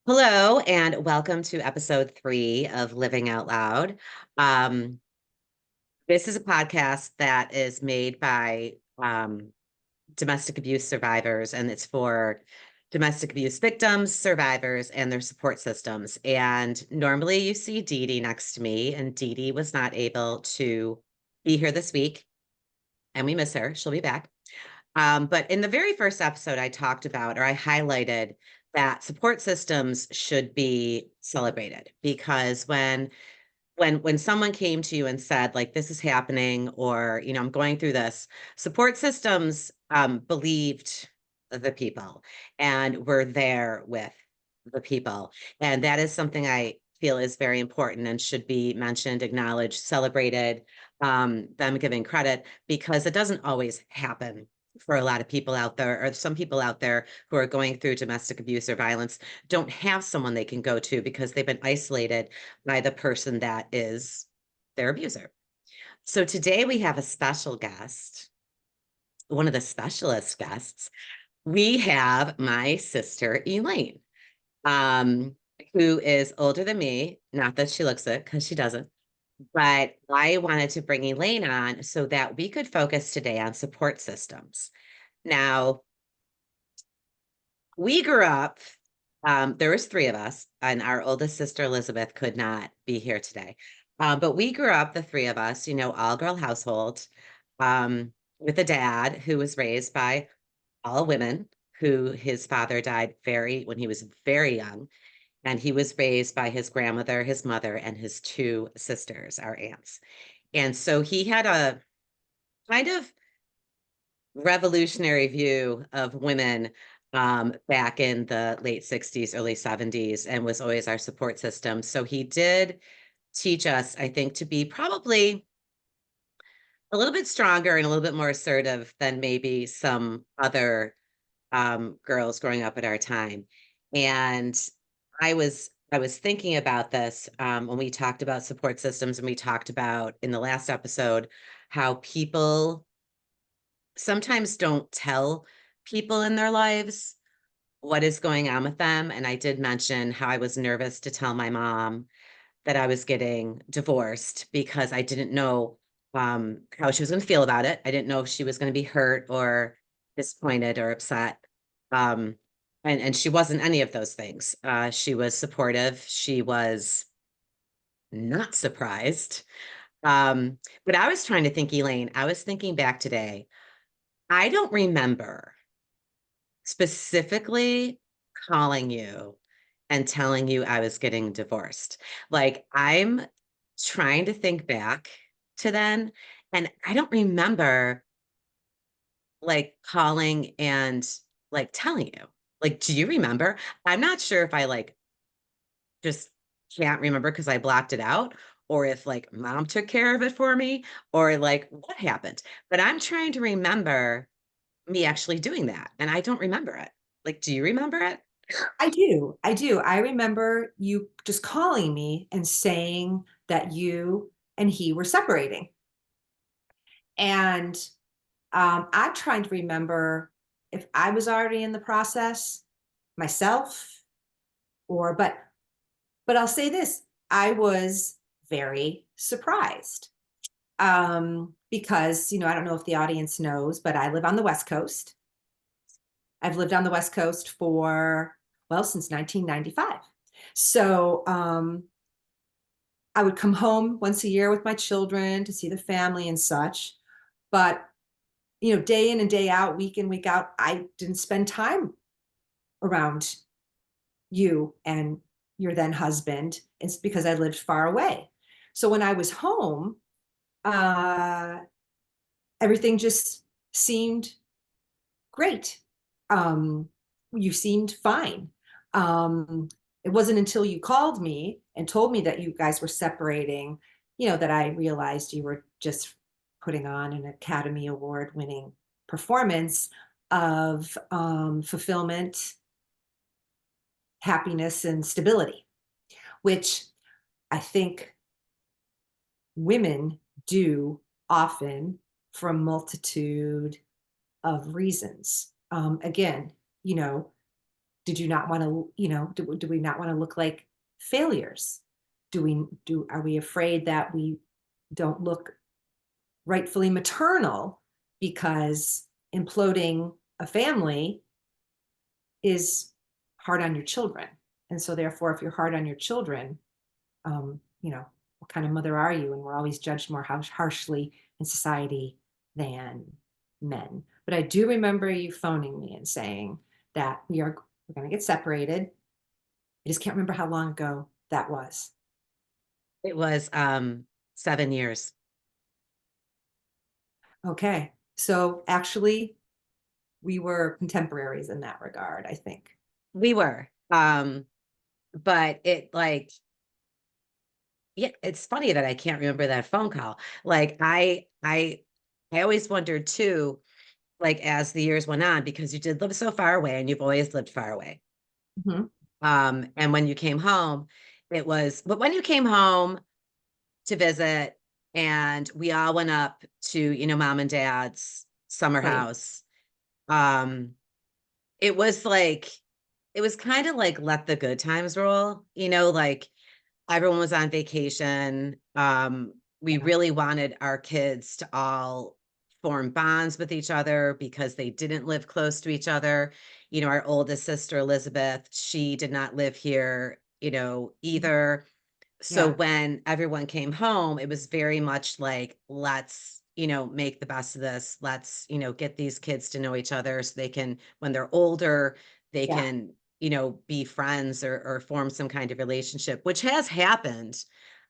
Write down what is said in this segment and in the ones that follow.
Hello, and welcome to episode 3 of Living Out Loud. Um, this is a podcast that is made by domestic abuse survivors, and it's for domestic abuse victims, survivors, and their support systems. And normally you see Dee Dee next to me, and Dee Dee was not able to be here this week, and we miss her. She'll be back. But in the very first episode, I talked about, or I highlighted that support systems should be celebrated because when someone came to you and said, like, this is happening, or, I'm going through this, support systems believed the people and were there with the people. And that is something I feel is very important and should be mentioned, acknowledged, celebrated, them giving credit because it doesn't always happen for a lot of people out there, or some people out there who are going through domestic abuse or violence don't have someone they can go to because they've been isolated by the person that is their abuser. So today we have a special guest, one of the specialist guests. We have my sister Elaine, um, who is older than me. Not that she looks it, because she doesn't. But I wanted to bring Elaine on so that we could focus today on support systems. Now, we grew up, there was three of us, and our oldest sister Elizabeth could not be here today. But we grew up, the three of us, all girl household, with a dad who was raised by all women, who his father died when he was very young. And he was raised by his grandmother, his mother, and his two sisters, our aunts. And so he had a kind of revolutionary view of women back in the late 60s, early 70s, and was always our support system. So he did teach us, I think, to be probably a little bit stronger and a little bit more assertive than maybe some other girls growing up at our time. And I was thinking about this when we talked about support systems, and we talked about in the last episode how people sometimes don't tell people in their lives what is going on with them. And I did mention how I was nervous to tell my mom that I was getting divorced because I didn't know how she was going to feel about it. I didn't know if she was going to be hurt or disappointed or upset. Um, and she wasn't any of those things. She was supportive. She was not surprised. But I was trying to think, Elaine, I was thinking back today. I don't remember specifically calling you and telling you I was getting divorced. Like, I'm trying to think back to then, and I don't remember like calling and like telling you. Like, do you remember? I'm not sure if I like just can't remember because I blocked it out, or if like mom took care of it for me, or like what happened. But I'm trying to remember me actually doing that, and I don't remember it. Like, do you remember it? I do. I do. I remember you just calling me and saying that you and he were separating. And I'm trying to remember if I was already in the process myself but I'll say this, I was very surprised. Because, I don't know if the audience knows, but I live on the West Coast. I've lived on the West Coast for, well, since 1995. So, I would come home once a year with my children to see the family and such. But, day in and day out, week in, week out, I didn't spend time around you and your then husband. It's because I lived far away. So when I was home, uh, everything just seemed great. Um, you seemed fine. Um, it wasn't until you called me and told me that you guys were separating, that I realized you were just putting on an Academy Award winning performance of fulfillment, happiness, and stability, which I think women do often for a multitude of reasons. Again, you know, Did you not want to, do we not want to look like failures? Are we afraid that we don't look rightfully maternal because imploding a family is hard on your children? And so therefore, if you're hard on your children, what kind of mother are you? And we're always judged more harshly in society than men. But I do remember you phoning me and saying that we're going to get separated. I just can't remember how long ago that was. It was 7 years. Okay. So actually, we were contemporaries in that regard, I think. We were. But it like, yeah, it's funny that I can't remember that phone call. Like I always wondered too, like as the years went on, because you did live so far away and you've always lived far away. Mhm. And when you came home, but when you came home to visit and we all went up to, mom and dad's summer Right. house, um, it was like, it was kind of like let the good times roll, like everyone was on vacation. We Yeah. really wanted our kids to all form bonds with each other because they didn't live close to each other. Our oldest sister, Elizabeth, she did not live here, either. So Yeah. when everyone came home, it was very much like, let's, make the best of this. Let's, get these kids to know each other so they can, when they're older, they Yeah. can, be friends or form some kind of relationship, which has happened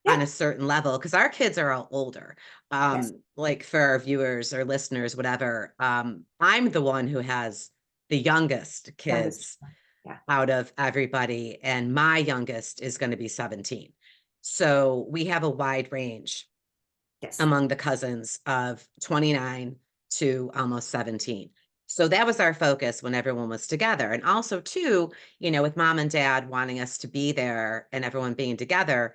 on Yeah. a certain level because our kids are all older. Yes. Like for our viewers or listeners, whatever. I'm the one who has the youngest Youngest. kids Yeah. out of everybody, and my youngest is going to be 17. So we have a wide range Yes. among the cousins of 29 to almost 17. So that was our focus when everyone was together. And also, too, with mom and dad wanting us to be there and everyone being together,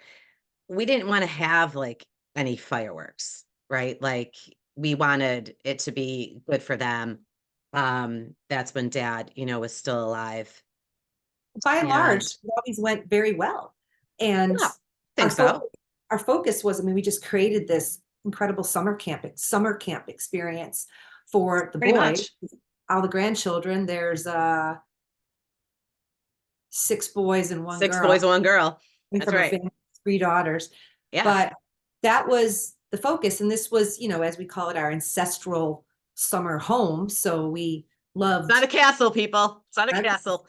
we didn't want to have like any fireworks, right? Like we wanted it to be good for them. That's when dad, was still alive. By and large, And it always went very well. And yeah, I our think focus, so. our focus was, I mean, we just created this incredible summer camp experience for the Pretty boys, much. all the grandchildren. There's 6 boys and one Six girl, boys, one girl. coming That's from a right. family of 3 daughters. Yeah. But that was the focus. And this was, as we call it, our ancestral summer home. So we It's not loved a castle, people. It's not a castle.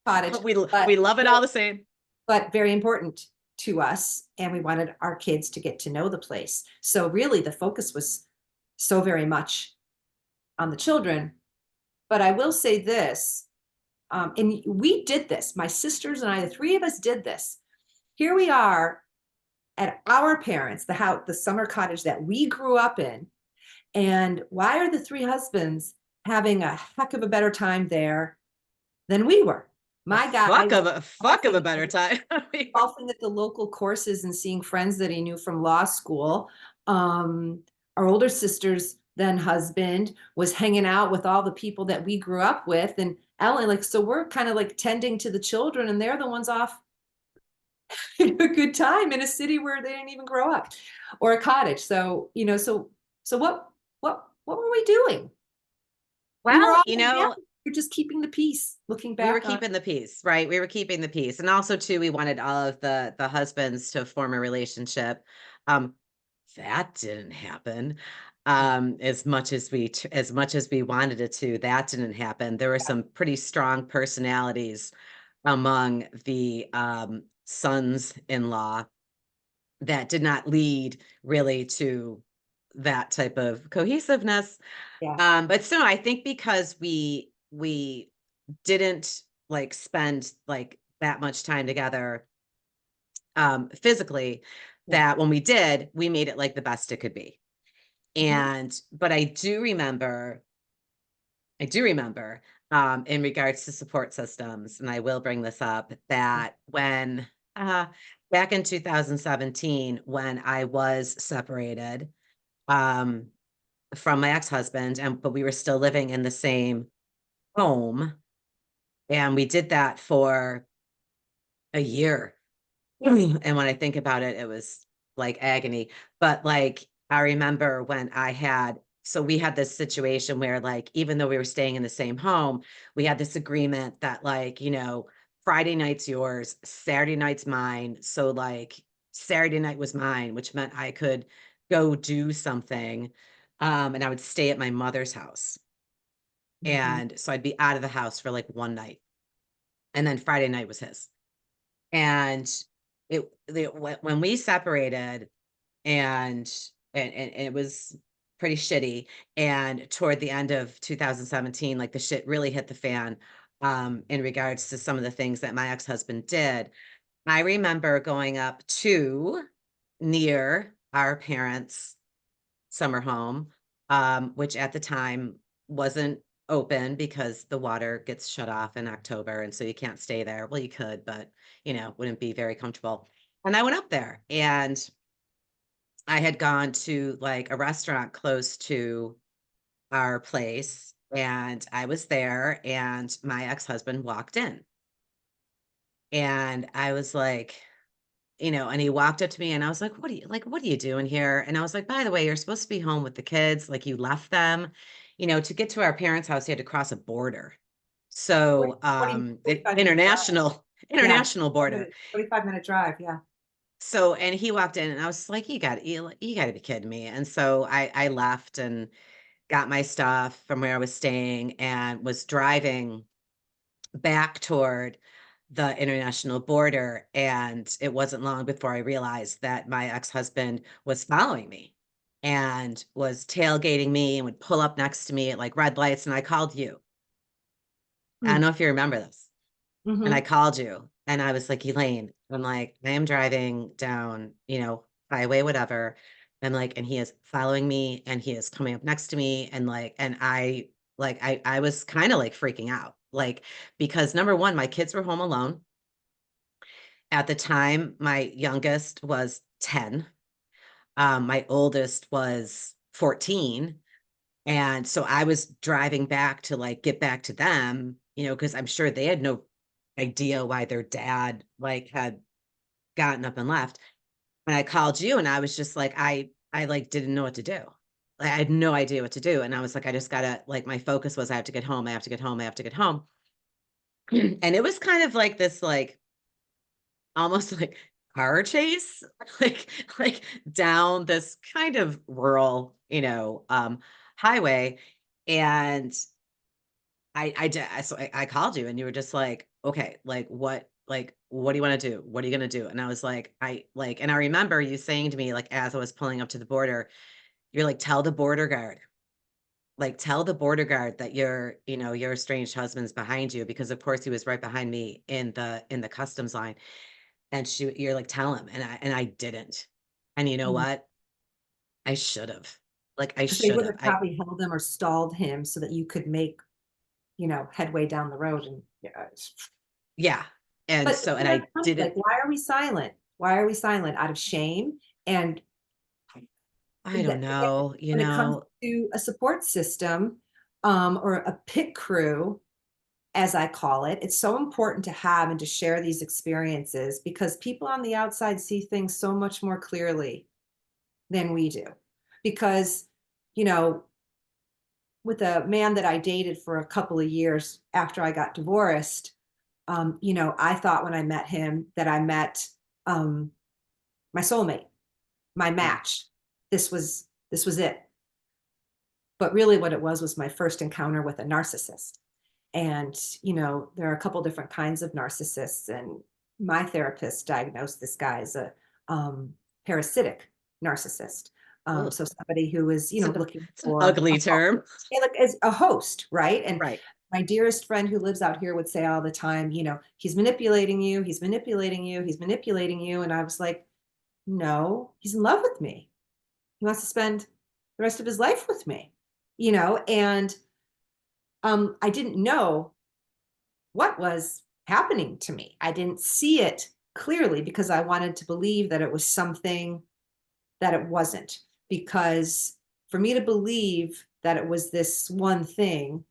cottage, We love it all the same. but very important to us. And we wanted our kids to get to know the place. So really the focus was so very much on the children. But I will say this, and we did this, my sisters and I, the 3 of us did this. Here we are at our parents, the house, the summer cottage that we grew up in. And why are the 3 husbands having a heck of a better time there than we were? My guy was Fuck of a golfing better time. golfing at the local courses and seeing friends that he knew from law school. Um, our older sister's then husband was hanging out with all the people that we grew up with. And Ellen, like, so we're kind of like tending to the children, and they're the ones off in a good time in a city where they didn't even grow up, or a cottage. So, so what were we doing? We were Well, all unhappy. We're just keeping the peace, looking we were back on. keeping the peace, right? We were keeping the peace. And also too, we wanted all of the husbands to form a relationship. Um, that didn't happen. As much as we wanted it to, that didn't happen. There were some pretty strong personalities among the sons-in-law that did not lead really to that type of cohesiveness. Yeah. But still, I think because we didn't like spend like that much time together physically, Yeah. that when we did, we made it like the best it could be. Mhm. And but I do remember in regards to support systems, and I will bring this up, that when back in 2017, when I was separated um from my ex-husband, and but we were still living in the same home, And we did that for a year. And when I think about it, it was like agony. But like, I remember when so we had this situation where, like, even though we were staying in the same home, we had this agreement that, like, Friday night's yours, Saturday night's mine. So, like, Saturday night was mine, which meant I could go do something. And I would stay at my mother's house. Mhm. And so I'd be out of the house for like one night. And then Friday night was his. And when we separated, and and it was pretty shitty. And toward the end of 2017, like, the shit really hit the fan, in regards to some of the things that my ex-husband did. I remember going up to near our parents' summer home, which at the time wasn't open because the water gets shut off in October, and so you can't stay there. Well, you could, but wouldn't be very comfortable. And I went up there, and I had gone to like a restaurant close to our place, and I was there, and my ex-husband walked in. And I was like, and he walked up to me, and I was like, what are you doing here? And I was like, by the way, you're supposed to be home with the kids. Like, you left them, to get to our parents' house, you had to cross a border. 40, So, 45 minute drive. Yeah, international border. 45-minute drive. Yeah. So, and he walked in, and I was like, you got to be kidding me. And so I left and got my stuff from where I was staying and was driving back toward the international border. And it wasn't long before I realized that my ex-husband was following me and was tailgating me and would pull up next to me at like red lights. And I called you. I don't know if you remember this. And I Mm-hmm. called you, and I was like, Elaine, I'm like, I am driving down, highway, whatever. And like, and he is following me, and he is coming up next to me. And like, and I was kind of like freaking out, like, because number one, my kids were home alone. At the time, my youngest was 10. My oldest was 14. And so I was driving back to like get back to them, because I'm sure they had no idea why their dad like had gotten up and left. And I called you, and I was just like, I like didn't know what to do. Like, I had no idea what to do. And I was like, I just gotta, like, my focus was I have to get home, I have to get home, I have to get home. And it was kind of like this, like, almost like car chase, like down this kind of rural, highway. And I called you, and you were just like, okay, like, what do you want to do? What are you going to do? And I was like, and I remember you saying to me, like, as I was pulling up to the border, you're like, tell the border guard that your estranged husband's behind you, because of course he was right behind me in the customs line. And you're like, tell him. And I didn't. And you know what? I should have. Like, I Because they should would have. have probably held him or stalled him so that you could make, headway down the road. And yeah, Yeah. And but so, and that's I funny, like, didn't. why are we silent? Why are we silent? Out of shame? And I don't know, when it comes to a support system, or a pit crew, as I call it, it's so important to have and to share these experiences because people on the outside see things so much more clearly than we do. Because, you know, with a man that I dated for a couple of years after I got divorced, I thought when I met him that I met um, my soulmate, my Yeah. match. This was it. But really, what it was my first encounter with a narcissist. And there are a couple different kinds of narcissists, and my therapist diagnosed this guy as a parasitic narcissist. Ugh, So somebody who is it's an looking it's an for ugly term. like as a host, right? And Right. my dearest friend who lives out here would say all the time, he's manipulating you, he's manipulating you, he's manipulating you. And I was like, no, he's in love with me. He wants to spend the rest of his life with me, and I didn't know what was happening to me. I didn't see it clearly because I wanted to believe that it was something that it wasn't. Because for me to believe that it was this one thing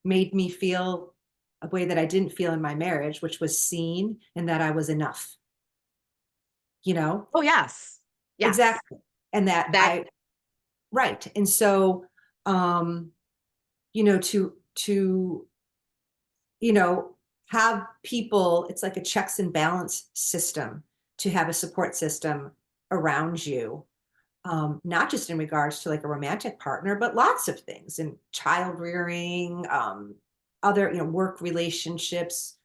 made me feel a way that I didn't feel in my marriage, which was seen and that I was enough, you know? Oh, yes. Yes. Exactly. And that That right. And so, um, to, you know, have people, it's like a checks and balance system to have a support system around you, not just in regards to like a romantic partner, but lots of things in child rearing, other, work relationships,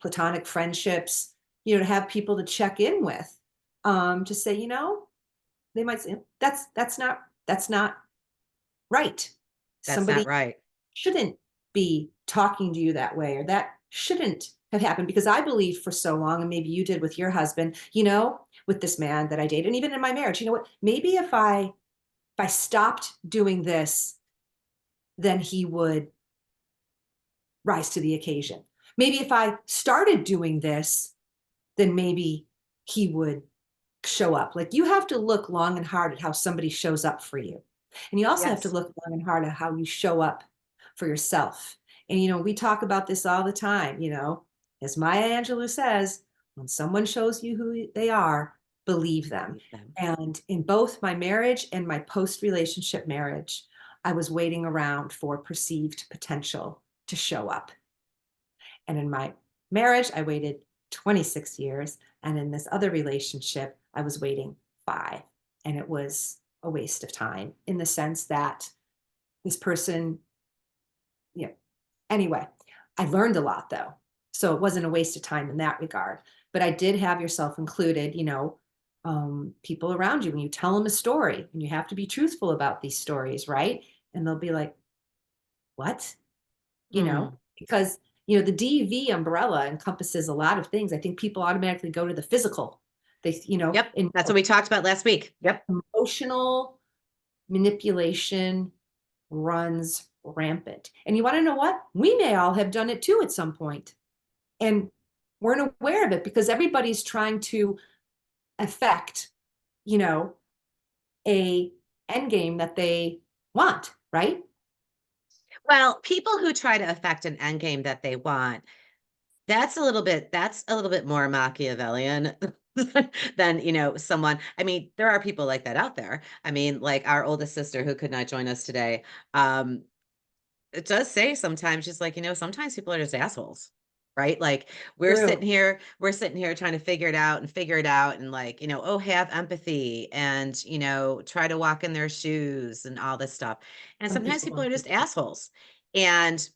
platonic friendships, to have people to check in with, to say, they might say, that's not right. that's Somebody not right. shouldn't be talking to you that way, or that shouldn't have happened, because I believed for so long, and maybe you did with your husband, with this man that I dated, and even in my marriage, you know what? Maybe if I stopped doing this, then he would rise to the occasion. Maybe if I started doing this, then maybe he would show up. Like, you have to look long and hard at how somebody shows up for you. And you also have to Yes. look long and hard at how you show up for yourself. And, we talk about this all the time, as Maya Angelou says, when someone shows you who they are, believe them. Believe them. And in both my marriage and my post relationship marriage, I was waiting around for perceived potential to show up. And in my marriage, I waited 26 years. And in this other relationship, I was waiting 5. And it was a waste of time, in the sense that this person, you know, anyway, I learned a lot though. So it wasn't a waste of time in that regard. But I did have yourself included, people around you, when you tell them a story, and you have to be truthful about these stories, right? And they'll be like, what? Hmm. Because, the DV umbrella encompasses a lot of things. I think people automatically go to the physical. They, Yep. That's what we talked about last week. Yep. emotional manipulation runs rampant. And you want to know what? We may all have done it too at some point and weren't aware of it, because everybody's trying to affect, you know, a end game that they want, right? Well, people who try to affect an end game that they want, that's a little bit more Machiavellian than, someone. I mean, there are people like that out there. I mean, like our oldest sister who could not join us today. It does say sometimes, just like, sometimes people are just assholes, right? Like True. we're sitting here trying to figure it out and like, oh, have empathy and, try to walk in their shoes and all this stuff. And Some sometimes people people are don't do just that. assholes. And,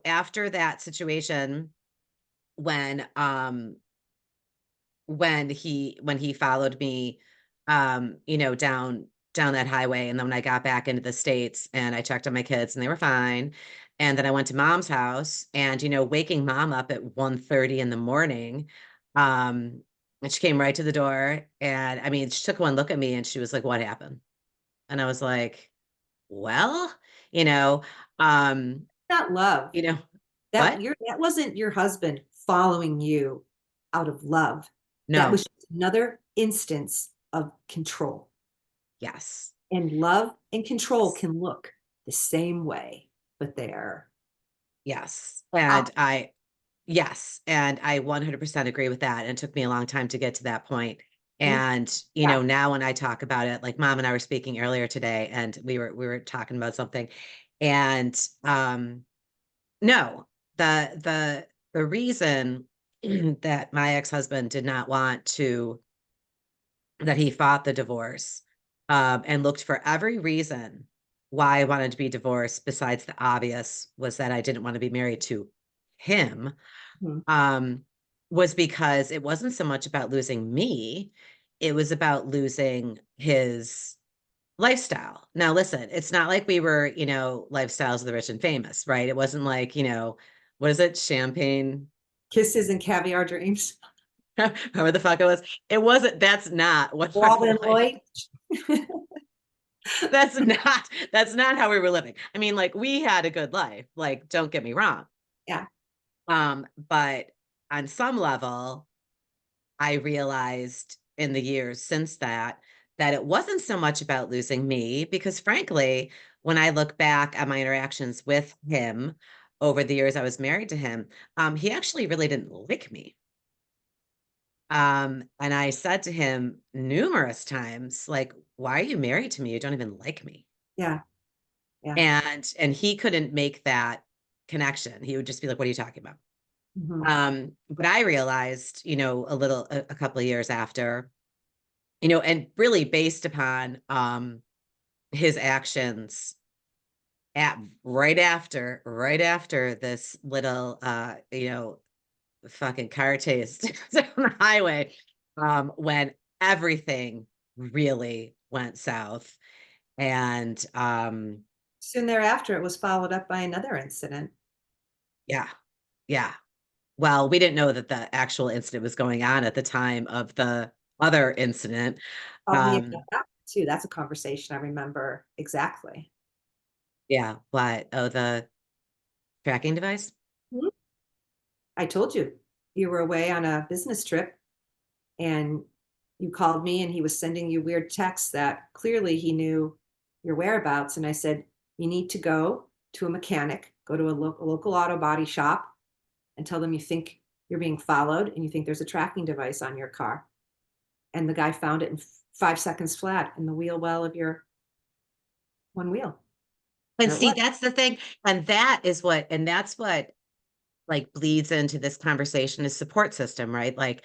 after that situation, when when he followed me down that highway, and then when I got back into the States and I checked on my kids and they were fine, and then I went to mom's house, and waking mom up at 1:30 in the morning, and she came right to the door, and I mean, she took one look at me and she was like, what happened? And I was like, well, you know um Not love. you know what? That wasn't your husband following you out of love. That was No. just another instance of control. Yes. And love and control can look the same way, but they're Yes. And opposite. I 100% agree with that. And it took me a long time to get to that point. Mm, And, yeah. now when I talk about it, like mom and I were speaking earlier today, and we were talking about something. And no, the reason that my ex-husband did not want to that he fought the divorce, and looked for every reason why I wanted to be divorced besides the obvious, was that I didn't want to be married to him, Mhm. um, was because it wasn't so much about losing me, it was about losing his lifestyle. Now, listen, it's not like we were, lifestyles of the rich and famous, right? It wasn't like, what is it? Champagne, Kisses and caviar dreams. however the fuck it was. It wasn't, that's not what our Walden life, Lloyd. that's not how we were living. I mean, like we had a good life, like don't get me wrong. Yeah. But on some level, I realized in the years since that it wasn't so much about losing me, because frankly, when I look back at my interactions with him over the years I was married to him, he actually really didn't like me. And I said to him numerous times, like, "Why are you married to me? You don't even like me." Yeah. Yeah. And he couldn't make that connection. He would just be like, "What are you talking about?" Mhm. But I realized, a couple of years after, and really based upon his actions at right after this little fucking car chase down the highway, when everything really went south. And Soon thereafter, it was followed up by another incident. yeah, yeah. Well, we didn't know that the actual incident was going on at the time of the other incident. Tell me about Um, that too. That's a conversation I remember exactly. yeah, but oh, the tracking device? Mhm. I told you, you were away on a business trip and you called me and he was sending you weird texts that clearly he knew your whereabouts. And I said, you need to go to a mechanic, go to a local auto body shop and tell them you think you're being followed and you think there's a tracking device on your car. And the guy found it in 5 seconds flat in the wheel well of your one wheel. And There it see, was. that's the thing. And that's what like bleeds into this conversation is support system, right? Like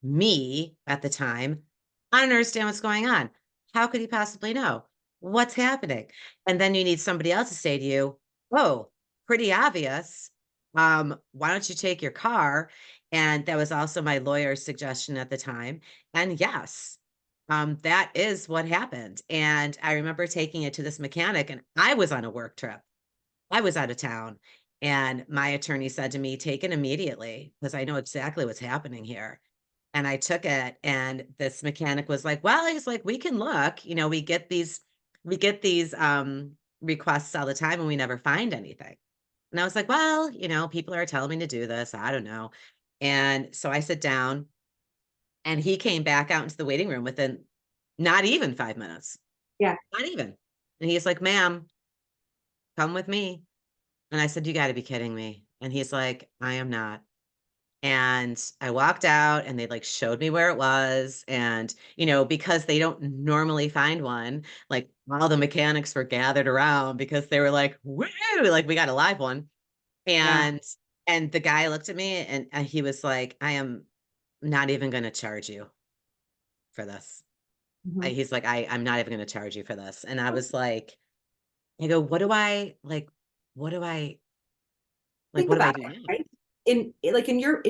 me at the time, I don't understand what's going on. How could he possibly know? What's happening? And then you need somebody else to say to you, oh, pretty obvious. Why don't you take your car? And that was also my lawyer's suggestion at the time. And yes, that is what happened. And I remember taking it to this mechanic, and I was on a work trip. I was out of town. And my attorney said to me, take it immediately because I know exactly what's happening here. And I took it, and this mechanic was like, well, he's like, we can look, we get these requests all the time and we never find anything. And I was like, well, people are telling me to do this. I don't know. And so I sit down, and he came back out into the waiting room within not even 5 minutes, Yeah. not even. And he's like, ma'am, come with me. And I said, you got to be kidding me. And he's like, I am not. And I walked out, and they like showed me where it was. And, because they don't normally find one, like all the mechanics were gathered around because they were like, woo, like we got a live one. Yeah. And the guy looked at me, and he was like, I am not even going to charge you for this. Mhm. He's like, I'm not even going to charge you for this. And I was like, I go, what do I, Think what do I about do it, now? right? In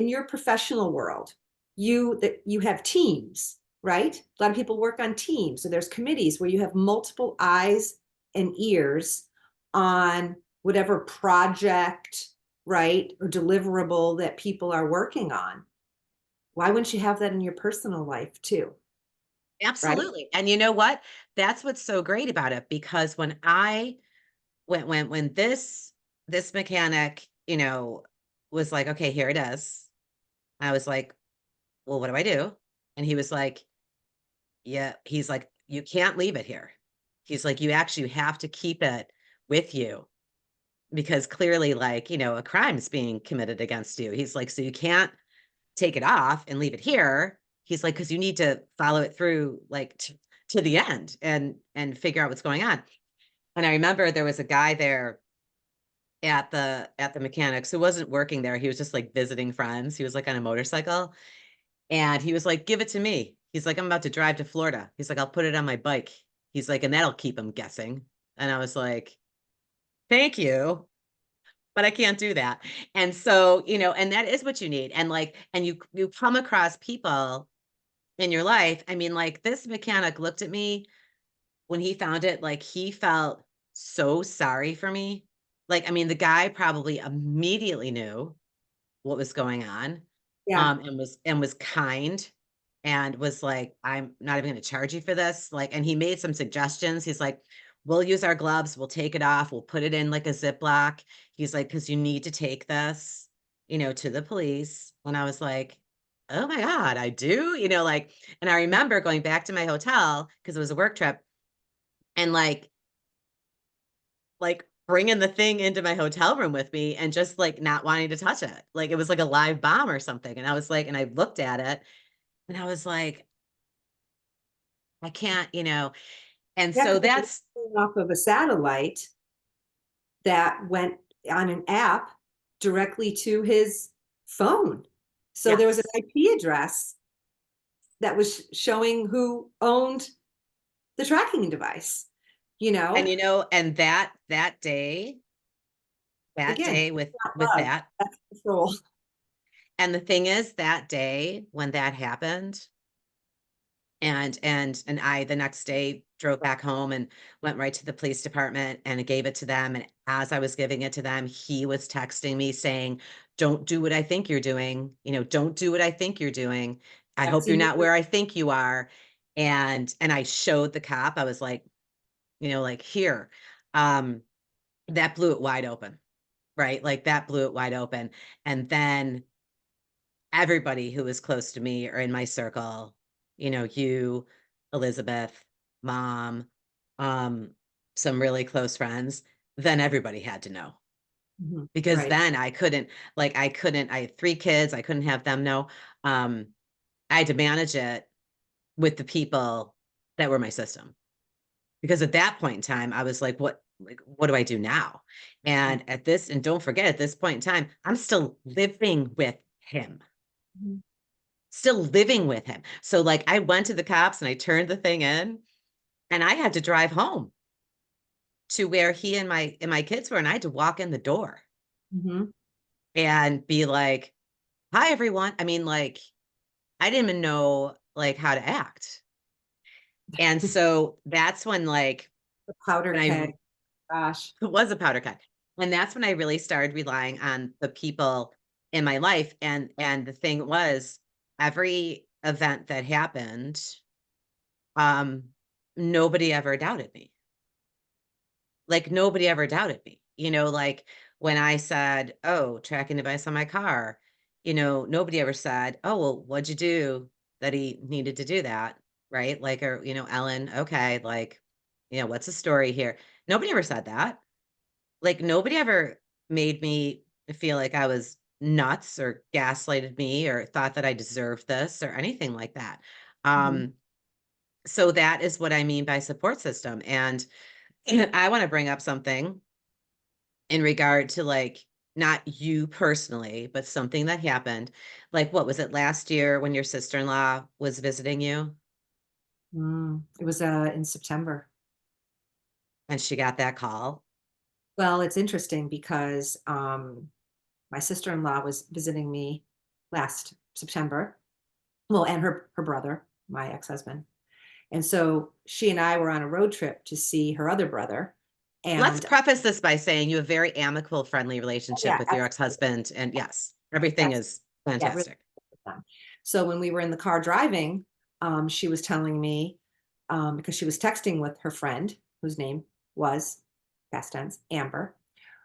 your professional world, you have teams, right? A lot of people work on teams. So there's committees where you have multiple eyes and ears on whatever project, right, or deliverable that people are working on. Why wouldn't you have that in your personal life too, right? Absolutely. And you know what? That's what's so great about it, because when this mechanic, was like, "Okay, here it is." I was like, "Well, what do I do?" And he was like, "Yeah." He's like, "You can't leave it here." He's like, "You actually have to keep it with you because clearly, like, a crime is being committed against you." He's like, "So you can't take it off and leave it here." He's like, "'Cause you need to follow it through, like, to the end and figure out what's going on." And I remember there was a guy there at the mechanics who wasn't working there. He was just, like, visiting friends. He was, like, on a motorcycle, and he was like, "Give it to me." He's like, "I'm about to drive to Florida." He's like, "I'll put it on my bike." He's like, "And that'll keep him guessing." And I was like, "Thank you, but I can't do that." And so, and that is what you need. And, like, and you come across people in your life. I mean, like, this mechanic looked at me when he found it, like, he felt so sorry for me. Like, I mean, the guy probably immediately knew what was going on, Yeah. and was kind, and was like, "I'm not even gonna charge you for this," like, and he made some suggestions. He's like, "We'll use our gloves, we'll take it off, we'll put it in, like, a Ziploc." He's like, "'Cause you need to take this, to the police." And I was like, "Oh my god, I do?" Like, and I remember going back to my hotel because it was a work trip, and, like, bringing the thing into my hotel room with me and just like not wanting to touch it. Like it was like a live bomb or something. And I was like, and I looked at it and I was like, I can't, and Yeah, so because it was that's, going off of a satellite that went on an app directly to his phone. So there was an yes. IP address that was showing who owned the tracking device, you And know? and that Again, day not with love, that, that's control. and the thing is that day when that happened, and I the next day drove back home and went right to the police department and gave it to them. And as I was giving it to them, he was texting me saying, "Don't do what I think you're doing. Don't do what I think you're doing. I I've hope you're seen not you. where I think you are." And I showed the cop. I was like, like here. Um, that blew it wide open, right? Like that blew it wide open. And then everybody who was close to me or in my circle, you, Elizabeth, mom, um, some really close friends, then everybody had to know. Mhm. Because Right. then I had 3 kids, I couldn't have them know. Um, I had to manage it with the people that were my system. Because at that point in time, I was what do I do now? Mhm. And don't forget, at this point in time, I'm still living with him. Mhm. Still living with him. So like I went to the cops and I turned the thing in and I had to drive home to where he and my kids were, and I had to walk in the door Mhm. and be like, "Hi everyone." I mean, like I didn't even know like how to act. And so that's when The powder when I keg, gosh. it was a powder keg. And that's when I really started relying on the people in my life. And the thing was, every event that happened, um, nobody ever doubted me. Like nobody ever doubted me. Like when I said, "Oh, tracking device on my car," nobody ever said, "Oh, well, what'd you do that he needed to do that?" Right? Like, or, Ellen, okay, like, what's the story here? Nobody ever said that. Like nobody ever made me feel like I was nuts or gaslighted me or thought that I deserved this or anything like that. Mhm. Um, so that is what I mean by support system. And I want to bring up something in regard to not you personally, but something that happened. Like, what was it last year when your sister-in-law was visiting you It was in September. and she got that call? Well, it's interesting because my sister-in-law was visiting me last September. Well, and her brother, my ex-husband. And so she and I were on a road trip to see her other brother. Let's And preface this by saying you have a very amicable, friendly relationship yeah, with your absolutely. ex-husband. And yes, everything That's is yeah, really fantastic. good with them. So when we were in the car driving, she was telling me because she was texting with her friend whose name was past tense Amber.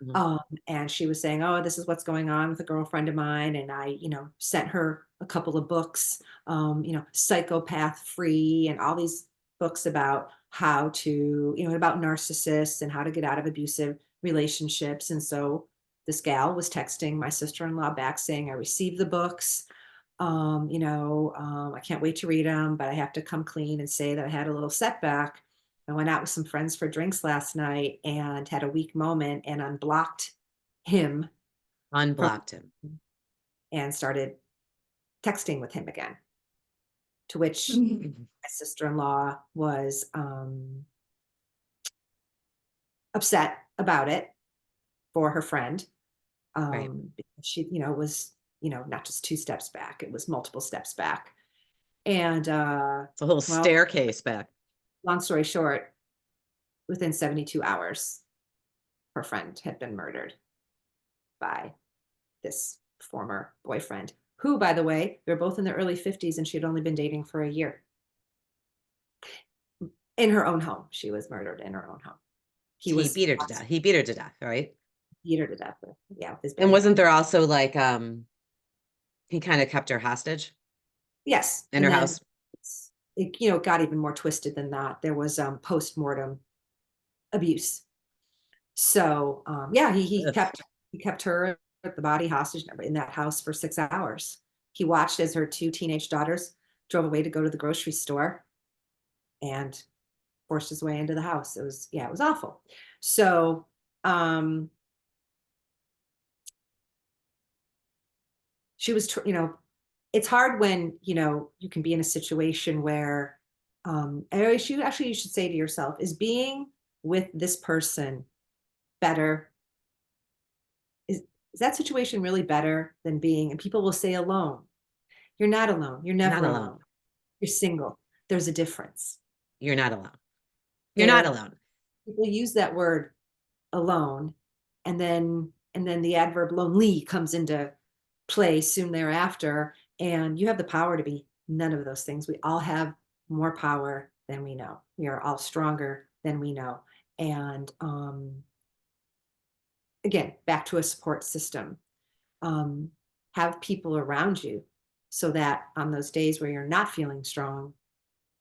Mhm. Um, and she was saying, "Oh, this is what's going on with a girlfriend of mine." And I, sent her a couple of books, Psychopath Free, and all these books about how to, about narcissists and how to get out of abusive relationships. And so this gal was texting my sister-in-law back saying, "I received the books. I can't wait to read them, but I have to come clean and say that I had a little setback. I went out with some friends for drinks last night and had a weak moment and unblocked him from Unblocked him. and started texting with him again." To which Mhm. my sister-in-law was upset about it for her friend. Right. Because she, was, not just two steps back, it was multiple steps back. And It's a whole well, staircase back. long story short, within 72 hours, her friend had been murdered by this former boyfriend, who, by the way, they're both in their early 50s and she had only been dating for a year. In her own home. She was murdered in her own home. He He was beat her to death. He beat her to death, right? beat her to death with, with his And bare wasn't hands. there also he kind of kept her hostage Yes. in And her then house? it, got even more twisted than that. There was post-mortem abuse. So yeah, he Ugh. kept her, the body hostage in that house for 6 hours. He watched as her two teenage daughters drove away to go to the grocery store and forced his way into the house. It was, yeah, it was awful. So um she was it's hard when you can be in a situation where you should say to yourself, is being with this person better, is that situation really better than being, and people will say, alone? You're not alone, you're Not never alone. alone. You're single. There's a difference. You're not alone. You're not There, alone. people use that word alone, and then the adverb lonely comes into play soon thereafter, and you have the power to be none of those things. We all have more power than we know. We are all stronger than we know. And again, back to a support system. um, have people around you so that on those days where you're not feeling strong,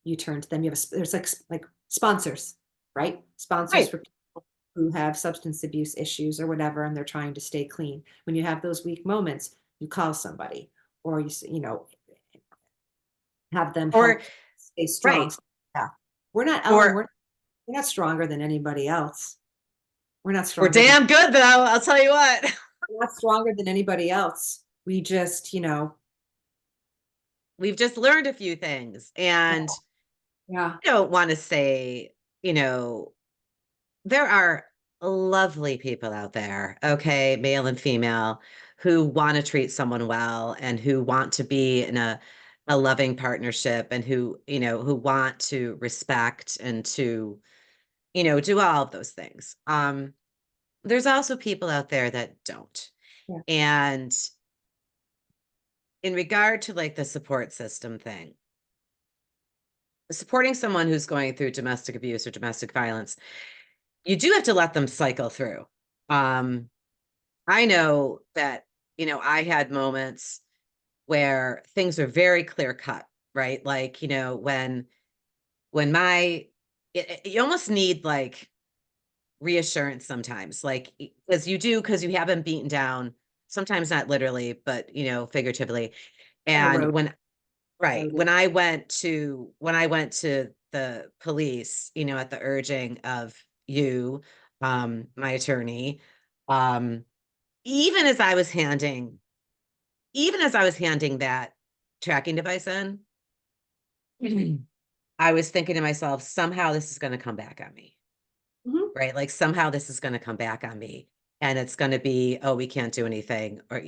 you turn to them. There's like sponsors, right? Sponsors Right. for people who have substance abuse issues or whatever, and they're trying to stay clean. When you have those weak moments, you call somebody, or have them Or, help stay strong. right. Yeah, we're not Ellen. Or We're not stronger than anybody else. We're not we're stronger than damn good though, I'll tell you what. we're not stronger than anybody else. We just, We've just learned a few things. And yeah. I don't want to say, you know, there are lovely people out there, okay, male and female, who want to treat someone well and who want to be in a loving partnership and who want to respect and to, do all of those things. There's also people out there that don't. Yeah. And in regard to like the support system thing, supporting someone who's going through domestic abuse or domestic violence, you do have to let them cycle through. Um, I know that, I had moments where things are very clear cut, right? Like, when you almost need like reassurance sometimes, like, because you have been beaten down, sometimes not literally, but, figuratively. On the And road. right, Road. when I went to the police, at the urging of you, my attorney, um, even as I was handing that tracking device in, I was thinking to myself, somehow this is going to come back on me, Mhm. right? Like somehow this is going to come back on me and it's going to be, oh, we can't do anything. Or,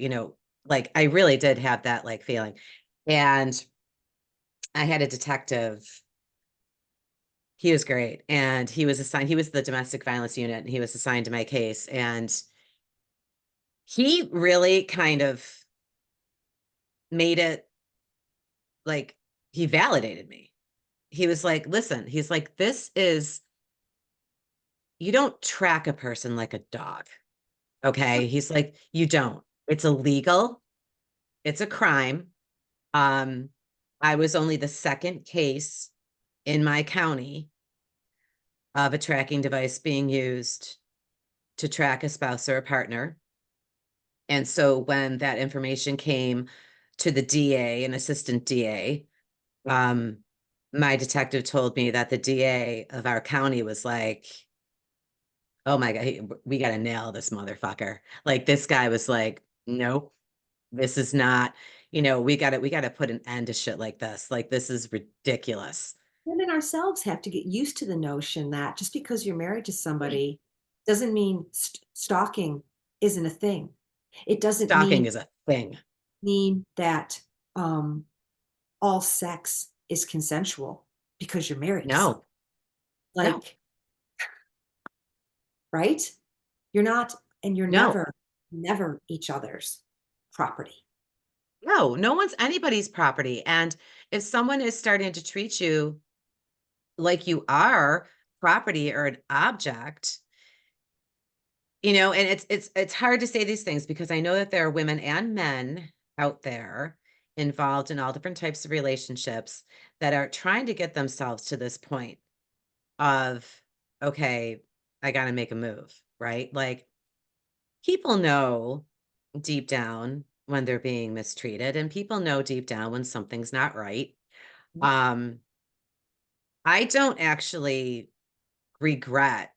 like I really did have that like feeling. And I had a detective. He was great. And he was the domestic violence unit and he was assigned to my case. And he really kind of made it like he validated me. He was like, listen, he's like, you don't track a person like a dog. Okay. He's like, you don't. It's illegal. It's a crime. Um, I was only the second case in my county of a tracking device being used to track a spouse or a partner. And so when that information came to the DA, an assistant DA, um, my detective told me that the DA of our county was like, oh my God, we got to nail this motherfucker. Like this guy was like, nope, this is not, we got to put an end to shit like this. Like this is ridiculous. Women ourselves have to get used to the notion that just because you're married to somebody doesn't mean stalking isn't a thing. It doesn't Stalking is a thing. mean that um, all sex is consensual because you're married to someone. No, no, Like, right? You're not, and you're no, never each other's property. no, no one's anybody's property. And if someone is starting to treat you like you are property or an object, and it's hard to say these things because I know that there are women and men out there involved in all different types of relationships that are trying to get themselves to this point of, okay, I got to make a move. right? Like people know deep down when they're being mistreated, and people know deep down when something's not right. Mhm. Um, I don't actually regret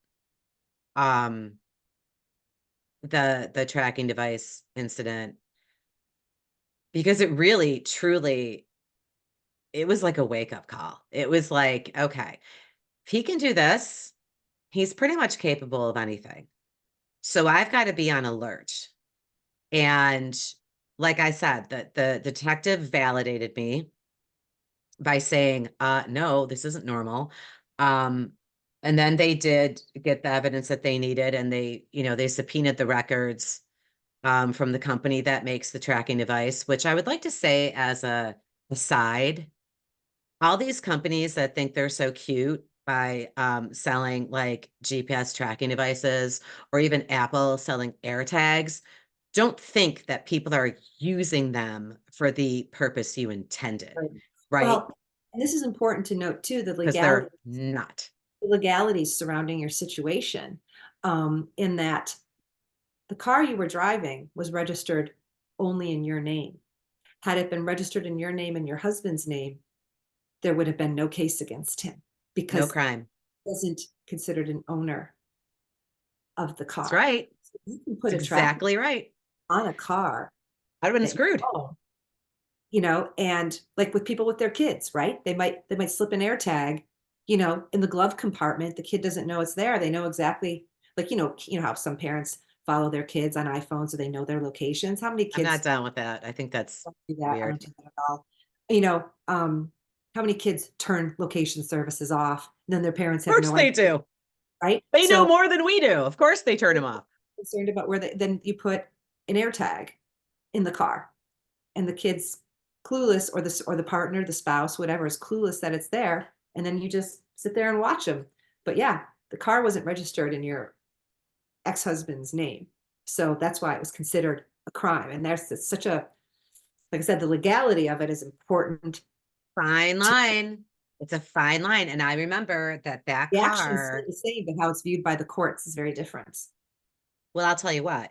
um the tracking device incident because it really truly it was like a wake-up call. It was like, okay, if he can do this, he's pretty much capable of anything. So I've got to be on alert. And like I said, the detective validated me by saying, no, this isn't normal. Um, and then they did get the evidence that they needed, and they subpoenaed the records from the company that makes the tracking device, which I would like to say as a aside, all these companies that think they're so cute by selling like GPS tracking devices or even Apple selling AirTags, don't think that people are using them for the purpose you intended, Right. right? Well, and this is important to note too, Because they're not. the legalities surrounding your situation, in that the car you were driving was registered only in your name. Had it been registered in your name and your husband's name, there would have been no case against him No because he crime. wasn't considered an owner of the That's car. right. So you can That's put a tracking exactly right. on a car I'd have been that you screwed. own, and like with people with their kids, right? They might slip an AirTag, in the glove compartment. The kid doesn't know it's there. They know exactly, like, how some parents follow their kids on iPhones so they know their locations. How many I'm not kids down with that. I think that's don't do that? I weird. don't do that at all. You know, um, how many kids turn location services off, and then their parents Of have course no they idea, do. right? They know So more than we do. Of course they turn them off. concerned about where then you put an AirTag in the car, and the kid's clueless, or the partner, the spouse, whatever, is clueless that it's there, and then you just sit there and watch them. But yeah, the car wasn't registered in your ex-husband's name, so that's why it was considered a crime. And there's such a, like I said, the legality of it is important. Fine To line. It's a fine line. And I remember that that the actions stay car, the same, but how it's viewed by the courts is very different. well, I'll tell you what.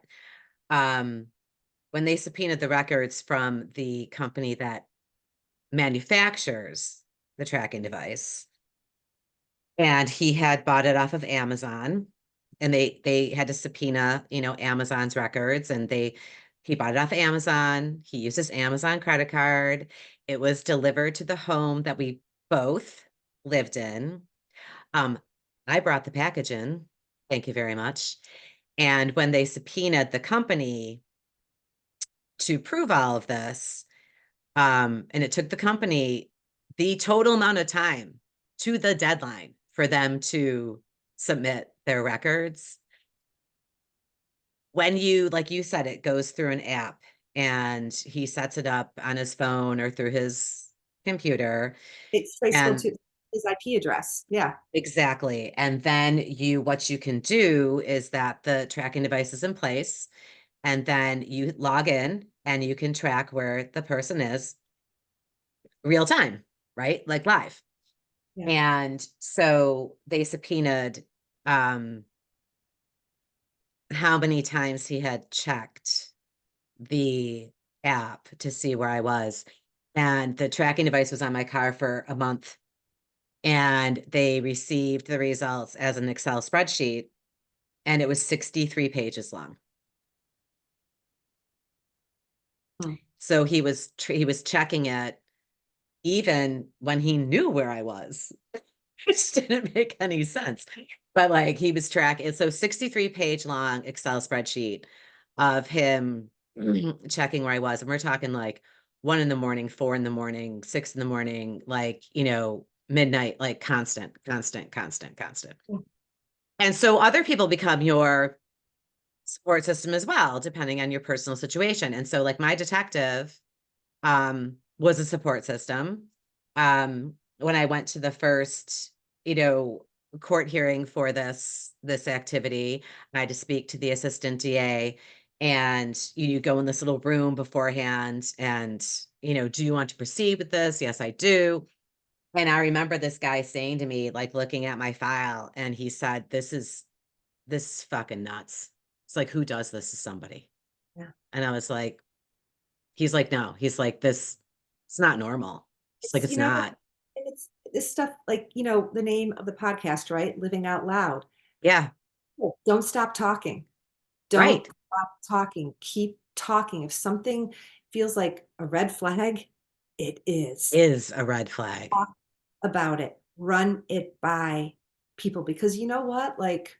Um, when they subpoenaed the records from the company that manufactures the tracking device, and he had bought it off of Amazon, and they had to subpoena, Amazon's records, and he bought it off of Amazon. He used his Amazon credit card. It was delivered to the home that we both lived in. Um, I brought the package in. Thank you very much. And when they subpoenaed the company to prove all of this, and it took the company the total amount of time to the deadline for them to submit their records. When like you said, it goes through an app and he sets it up on his phone or through his computer. It's traceable And to his IP address. Yeah. exactly. And then what you can do is that the tracking device is in place, and then you log in and you can track where the person is real time, right? Like live. Yeah. And so they subpoenaed um how many times he had checked the app to see where I was. And the tracking device was on my car for a month. And they received the results as an Excel spreadsheet, and it was 63 pages long. Hmm. So he was checking it even when he knew where I was. Which didn't make any sense. But like he was tracking, so 63-page long Excel spreadsheet of him checking where I was. And we're talking like 1 in the morning, 4 in the morning, 6 in the morning, like, midnight, like constant, constant, constant, constant. Hmm. And so other people become your support system as well, depending on your personal situation. And so like my detective was a support system. When I went to the first, you know, court hearing for this activity, I had to speak to the assistant DA, and you go in this little room beforehand and, do you want to proceed with this? Yes, I do. And I remember this guy saying to me, like looking at my file, and he said, this is fucking nuts. It's like, who does this to somebody? Yeah. And I was like, he's like, no, he's like, this, it's not normal. It's like, It's, it's you know, not. and it's this stuff like, the name of the podcast, right? Living Out Loud. Yeah. Cool. Don't stop talking. Don't Right. stop talking. Keep talking. If something feels like a red flag, it is. Is a red flag. Talk about it. Run it by people because you know what? Like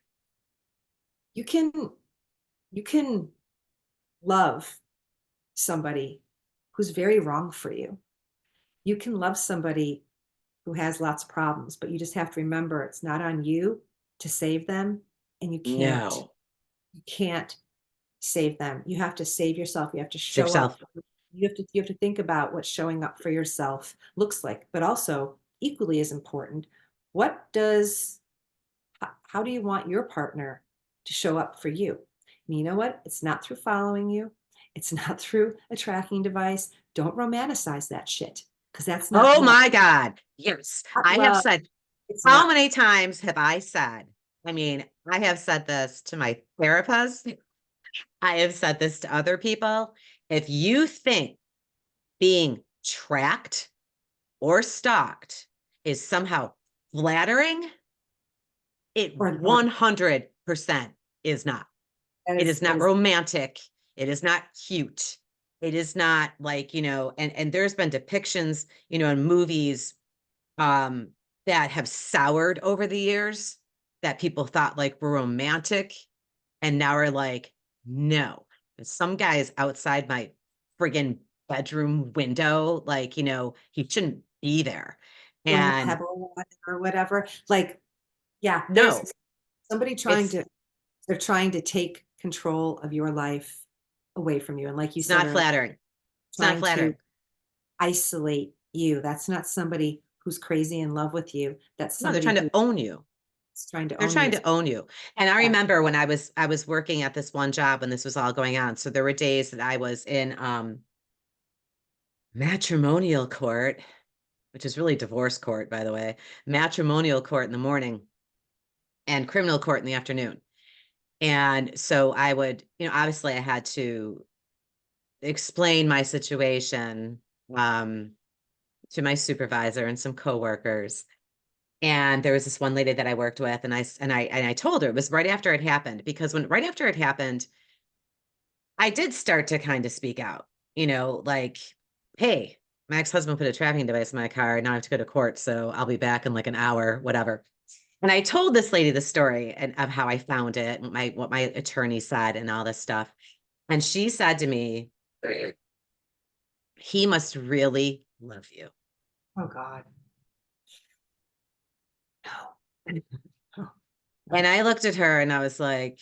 you can you can love somebody who's very wrong for you. You can love somebody who has lots of problems, but you just have to remember it's not on you to save them and you can't. No. You can't save them. You have to save yourself. You have to Save show up. yourself. You have to think about what showing up for yourself looks like, but also equally as important, what does how do you want your partner to show up for you? And you know what? It's not through following you. It's not through a tracking device. Don't romanticize that shit because that's not Oh love. my God. Yes. Not I have love. said, It's how not. many times have I said, I mean, I have said this to my therapist. I have said this to other people. If you think being tracked or stalked is somehow flattering, it Or 100% is not. that It is is that not is romantic. It is not cute. It is not like, and there's been depictions, in movies um that have soured over the years that people thought like were romantic and now are like, no. Some guys outside my friggin' bedroom window, like, he shouldn't be there. throwing a And pebble or whatever. Like, yeah, there's no, somebody it's they're trying to take control of your life away from you. And like you it's said not earlier, flattering. It's not trying to flattering. isolate you. That's not somebody who's crazy in love with you. That's No, they're somebody trying to who's own you. trying to They're own you. trying to own you. And I Yeah. remember when I was working at this one job when this was all going on. So there were days that I was in matrimonial court, which is really divorce court, by the way, matrimonial court in the morning and criminal court in the afternoon. And so I would, obviously I had to explain my situation um, to my supervisor and some coworkers. And there was this one lady that I worked with, and I told her it was right after it happened because when right after it happened, I did start to kind of speak out, like, hey, my ex-husband put a tracking device in my car, and now I have to go to court, so I'll be back in like an hour, whatever. And I told this lady the story and of how I found it, what my attorney said, and all this stuff. And she said to me, he must really love you. Oh God. No. Oh, And no. I looked at her and I was like,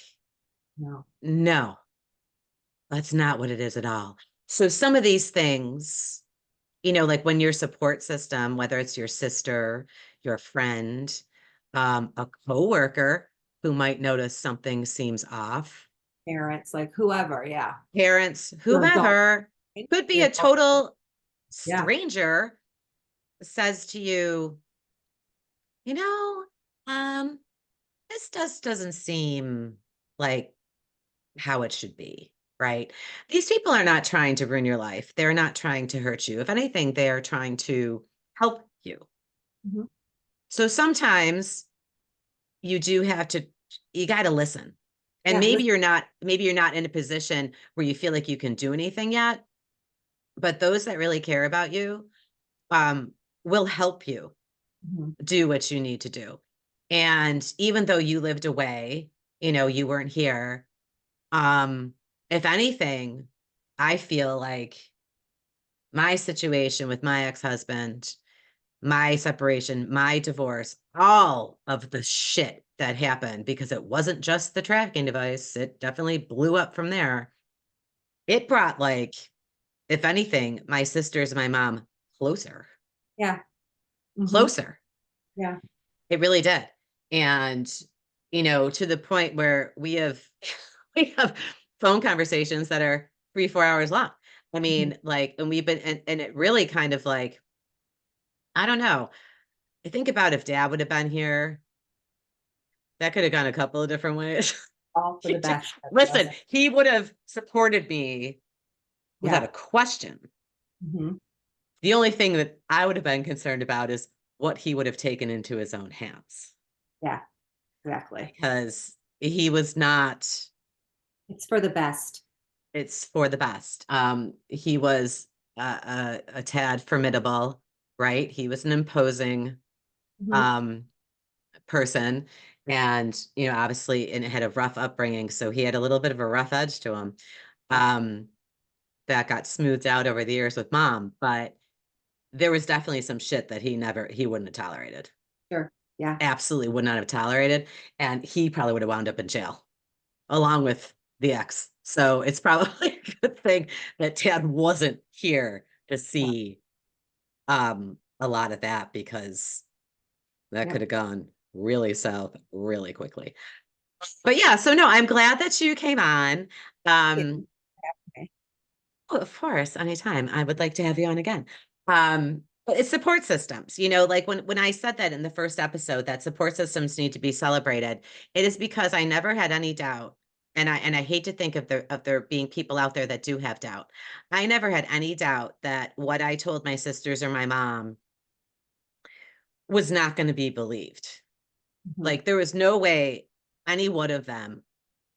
No. no, that's not what it is at all. So some of these things, like when your support system, whether it's your sister, your friend, a coworker who might notice something seems off, Parents, like whoever. Yeah. parents, Your adult. whomever, could be Your a adult. total Yeah. stranger says to you, you know, um, this just doesn't seem like how it should be, right? These people are not trying to ruin your life. They're not trying to hurt you. If anything, they are trying to help you. Mhm. So sometimes you do have to, you got to listen. And Yeah. maybe you're not in a position where you feel like you can do anything yet, but those that really care about you um, will help you Mhm. do what you need to do. And even though you lived away, you weren't here. Um, if anything, I feel like my situation with my ex-husband, my separation, my divorce, all of the shit that happened, because it wasn't just the tracking device, it definitely blew up from there. It brought, like, if anything, my sisters and my mom closer, Yeah. Hmm. closer. Yeah. It really did. And, to the point where we have we have phone conversations that are 3, 4 hours long. I Mhm. mean, like, and we've been and it really kind of like, I don't know. I think about if dad would have been here, That could have gone a couple of different ways. All for the best. Listen, he would have supported me without a Yeah. question. Mhm. The only thing that I would have been concerned about is what he would have taken into his own hands, Yeah, exactly. because he was not, It's for the best. it's for the best. He was a tad formidable, right? He was an imposing Mhm. um person, and obviously, and had a rough upbringing, so he had a little bit of a rough edge to him. Um, that got smoothed out over the years with mom, but there was definitely some shit that he wouldn't have tolerated. Sure. Yeah. Absolutely would not have tolerated, and he probably would have wound up in jail along with the ex. So it's probably a good thing that Dad wasn't here to Yeah. see a lot of that, because that Yeah. could have gone really south really quickly. But yeah, so no, I'm glad that you came on. Yeah. Um, Okay. oh, of course, anytime. I would like to have you on again. But it's support systems, like when I said that in the first episode, that support systems need to be celebrated, it is because I never had any doubt. And I hate to think of there being people out there that do have doubt. I never had any doubt that what I told my sisters or my mom was not going to be believed. Mhm. Like, there was no way any one of them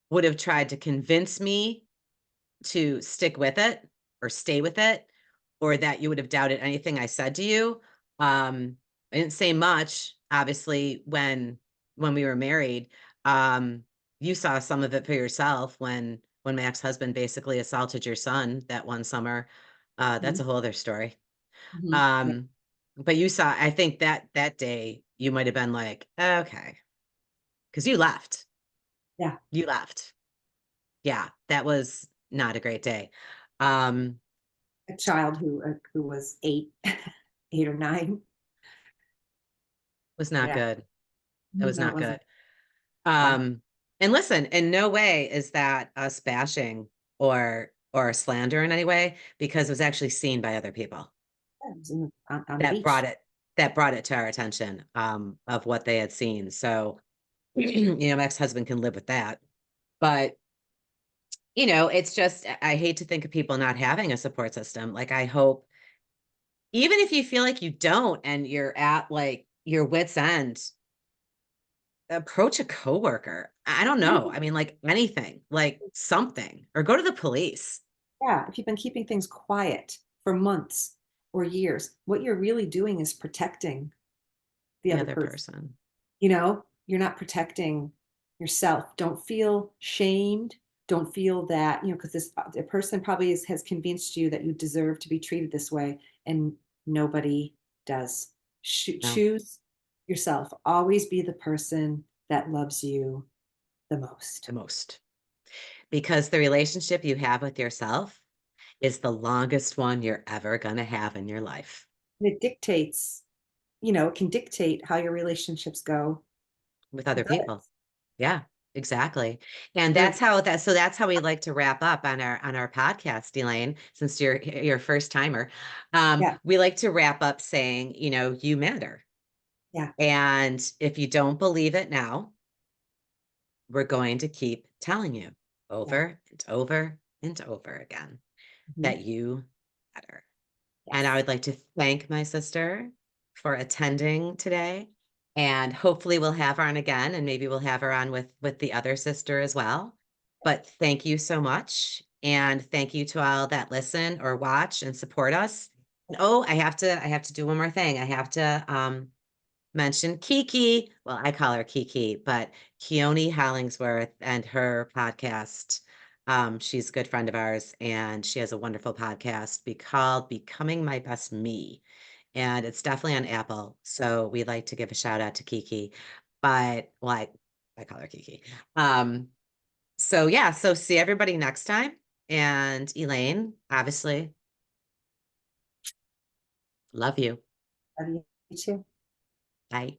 would have tried to convince me to stick with it or stay with it, or that you would have doubted anything I said to you. I didn't say much, obviously, when we were married. Um, you saw some of it for yourself when my ex-husband basically assaulted your son that one summer. That's Mhm. a whole other story. Mhm. Yeah. Um, but you saw, I think that day you might have been like, okay, because you left. Yeah. You left. Yeah, that was not a great day. Um, A child who was 8, 8 or 9. was not Yeah. good. It Mhm. was No, it not wasn't. good. Yeah. And listen, in no way is that us bashing or slander in any way, because it was actually seen by other people Yeah, it was in on the that beach. brought it to our attention, of what they had seen. So, my ex-husband can live with that. But, it's just, I hate to think of people not having a support system. Like, I hope, even if you feel like you don't and you're at like your wit's end, approach a coworker. I don't Yeah. know. I mean, like anything, like something, or go to the police. Yeah, if you've been keeping things quiet for months or years, what you're really doing is protecting the The other other person. person. You're not protecting yourself. Don't feel shamed. Don't feel that, because this the person probably has convinced you that you deserve to be treated this way, and nobody does. No, Choose yourself. Always be the person that loves you the most. the most. Because the relationship you have with yourself is the longest one you're ever going to have in your life And it dictates, it can dictate how your relationships go with other with people. others. Yeah, exactly. And Very, that's how we like to wrap up on our podcast, Elaine, since you're your first timer. yeah, We like to wrap up saying, you matter. yeah. And if you don't believe it now, we're going to keep telling you Yeah. over and over and over again Mhm. that you matter. And I Yes. would like to thank my sister for attending today. And hopefully we'll have her on again, and maybe we'll have her on with the other sister as well. But thank you so much. And thank you to all that listen or watch and support us. And oh, I have to do one more thing. I have to mention Kiki. Well, I call her Kiki, but Keone Hollingsworth and her podcast. She's a good friend of ours, and she has a wonderful podcast called Becoming My Best Me. And it's definitely on Apple. So we'd like to give a shout out to Kiki. But well, I call her Kiki. Um, so yeah, so see everybody next time. And Elaine, obviously, love you. Love you too. Bye.